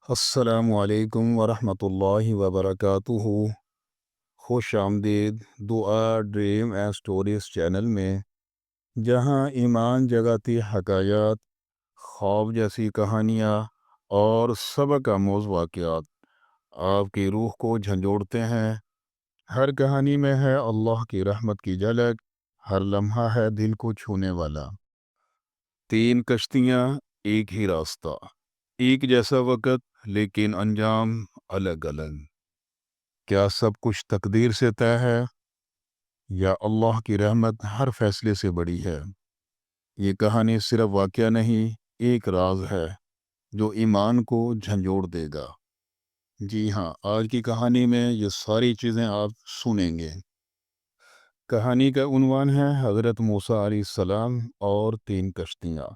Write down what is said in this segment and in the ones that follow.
السلام علیکم ورحمۃ اللہ وبرکاتہ۔ خوش آمدید دعا ڈریم اینڈ سٹوریز چینل میں، جہاں ایمان جگاتی حکایات، خواب جیسی کہانیاں اور سبق آموز واقعات آپ کی روح کو جھنجھوڑتے ہیں۔ ہر کہانی میں ہے اللہ کی رحمت کی جھلک، ہر لمحہ ہے دل کو چھونے والا۔ 3 کشتیاں، ایک ہی راستہ، ایک جیسا وقت، لیکن انجام الگ الگ۔ کیا سب کچھ تقدیر سے طے ہے، یا اللہ کی رحمت ہر فیصلے سے بڑی ہے؟ یہ کہانی صرف واقعہ نہیں، ایک راز ہے جو ایمان کو جھنجھوڑ دے گا۔ جی ہاں، آج کی کہانی میں یہ ساری چیزیں آپ سنیں گے۔ کہانی کا عنوان ہے حضرت موسیٰ علیہ السلام اور 3 کشتیاں۔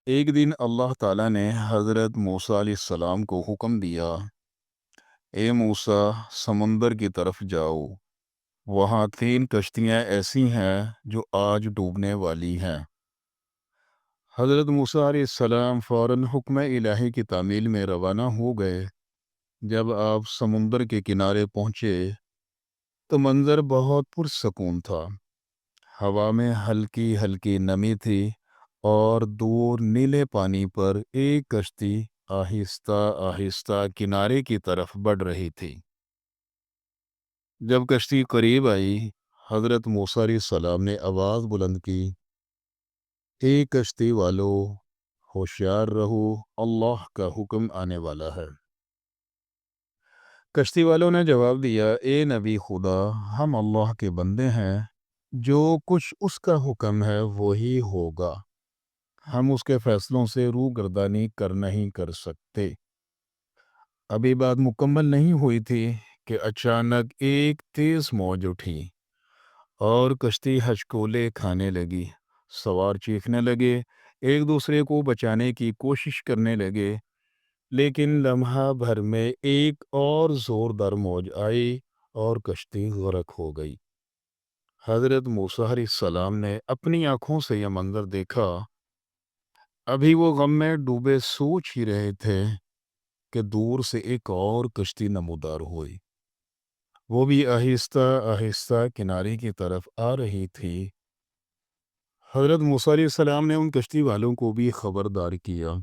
ایک دن اللہ تعالیٰ نے حضرت موسیٰ علیہ السلام کو حکم دیا، اے موسیٰ، سمندر کی طرف جاؤ، وہاں 3 کشتیاں ایسی ہیں جو آج ڈوبنے والی ہیں۔ حضرت موسیٰ علیہ السلام فوراً حکم الہی کی تعمیل میں روانہ ہو گئے۔ جب آپ سمندر کے کنارے پہنچے تو منظر بہت پرسکون تھا۔ ہوا میں ہلکی ہلکی نمی تھی اور دور نیلے پانی پر ایک کشتی آہستہ آہستہ کنارے کی طرف بڑھ رہی تھی۔ جب کشتی قریب آئی، حضرت موسیٰ علیہ السلام نے آواز بلند کی، اے کشتی والو، ہوشیار رہو، اللہ کا حکم آنے والا ہے۔ کشتی والوں نے جواب دیا، اے نبی خدا، ہم اللہ کے بندے ہیں، جو کچھ اس کا حکم ہے وہی ہوگا، ہم اس کے فیصلوں سے روگردانی نہیں کر سکتے۔ ابھی بات مکمل نہیں ہوئی تھی کہ اچانک ایک تیز موج اٹھی اور کشتی ہچکولے کھانے لگی۔ سوار چیخنے لگے، ایک دوسرے کو بچانے کی کوشش کرنے لگے، لیکن لمحہ بھر میں ایک اور زوردار موج آئی اور کشتی غرق ہو گئی۔ حضرت موسیٰ علیہ السلام نے اپنی آنکھوں سے یہ منظر دیکھا۔ ابھی وہ غم میں ڈوبے سوچ ہی رہے تھے کہ دور سے ایک اور کشتی نمودار ہوئی، وہ بھی آہستہ آہستہ کنارے کی طرف آ رہی تھی۔ حضرت موسیٰ علیہ السلام نے ان کشتی والوں کو بھی خبردار کیا،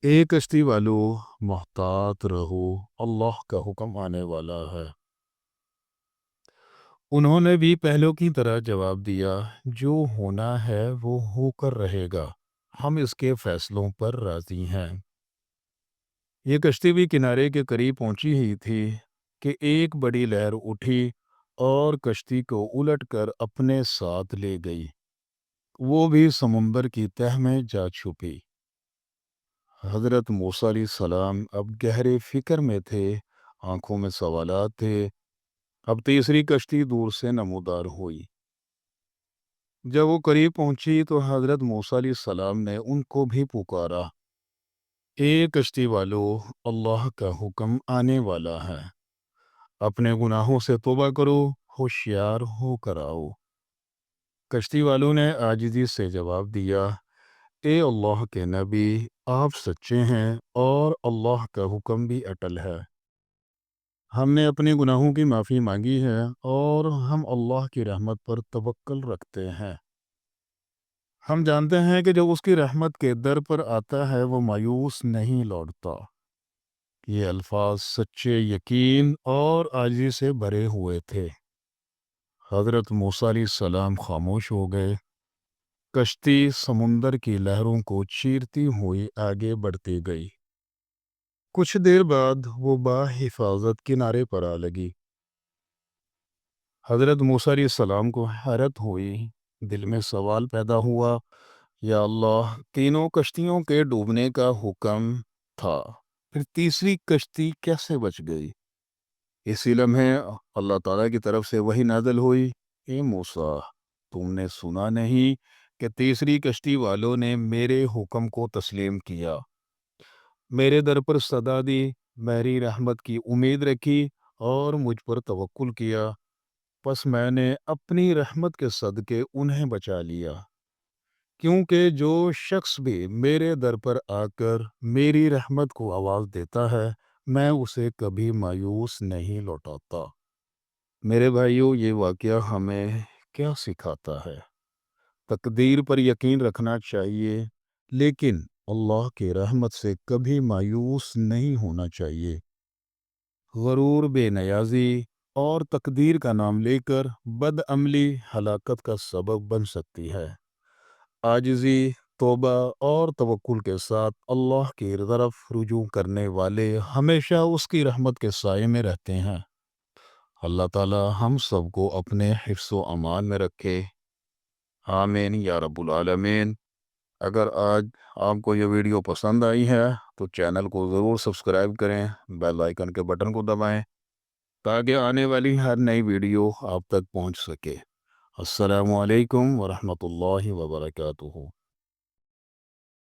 اے کشتی والو، محتاط رہو، اللہ کا حکم آنے والا ہے۔ انہوں نے بھی پہلوں کی طرح جواب دیا، جو ہونا ہے وہ ہو کر رہے گا، ہم اس کے فیصلوں پر راضی ہیں۔ یہ کشتی بھی کنارے کے قریب پہنچی ہی تھی کہ ایک بڑی لہر اٹھی اور کشتی کو الٹ کر اپنے ساتھ لے گئی۔ وہ بھی سمندر کی تہہ میں جا چھپی۔ حضرت موسیٰ علیہ السلام اب گہرے فکر میں تھے، آنکھوں میں سوالات تھے۔ اب تیسری کشتی دور سے نمودار ہوئی۔ جب وہ قریب پہنچی تو حضرت موسیٰ علیہ السلام نے ان کو بھی پکارا، اے کشتی والو، اللہ کا حکم آنے والا ہے، اپنے گناہوں سے توبہ کرو، ہوشیار ہو کر آؤ۔ کشتی والوں نے عاجزی سے جواب دیا، اے اللہ کے نبی، آپ سچے ہیں اور اللہ کا حکم بھی اٹل ہے۔ ہم نے اپنے گناہوں کی معافی مانگی ہے اور ہم اللہ کی رحمت پر توکل رکھتے ہیں۔ ہم جانتے ہیں کہ جب اس کی رحمت کے در پر آتا ہے وہ مایوس نہیں لوٹتا۔ یہ الفاظ سچے یقین اور عاجزی سے بھرے ہوئے تھے۔ حضرت موسیٰ علیہ السلام خاموش ہو گئے۔ کشتی سمندر کی لہروں کو چیرتی ہوئی آگے بڑھتی گئی۔ کچھ دیر بعد وہ بحفاظت کنارے پر آ لگی۔ حضرت موسیٰ علیہ السلام کو حیرت ہوئی، دل میں سوال پیدا ہوا، یا اللہ، تینوں کشتیوں کے ڈوبنے کا حکم تھا، پھر تیسری کشتی کیسے بچ گئی؟ اسی لمحے اللہ تعالیٰ کی طرف سے وحی نازل ہوئی، اے موسیٰ، تم نے سنا نہیں کہ تیسری کشتی والوں نے میرے حکم کو تسلیم کیا، میرے در پر صدا دی، میری رحمت کی امید رکھی اور مجھ پر توکل کیا، پس میں نے اپنی رحمت کے صدقے انہیں بچا لیا۔ کیونکہ جو شخص بھی میرے در پر آ کر میری رحمت کو آواز دیتا ہے میں اسے کبھی مایوس نہیں لوٹاتا۔ میرے بھائیوں، یہ واقعہ ہمیں کیا سکھاتا ہے؟ تقدیر پر یقین رکھنا چاہیے، لیکن اللہ کی رحمت سے کبھی مایوس نہیں ہونا چاہیے۔ غرور، بے نیازی اور تقدیر کا نام لے کر بد عملی ہلاکت کا سبب بن سکتی ہے۔ عاجزی، توبہ اور توکل کے ساتھ اللہ کی طرف رجوع کرنے والے ہمیشہ اس کی رحمت کے سائے میں رہتے ہیں۔ اللہ تعالی ہم سب کو اپنے حفظ و امان میں رکھے، آمین یا رب العالمین۔ اگر آج آپ کو یہ ویڈیو پسند آئی ہے تو چینل کو ضرور سبسکرائب کریں، بیل آئیکن کے بٹن کو دبائیں تاکہ آنے والی ہر نئی ویڈیو آپ تک پہنچ سکے۔ السلام علیکم ورحمۃ اللہ وبرکاتہ۔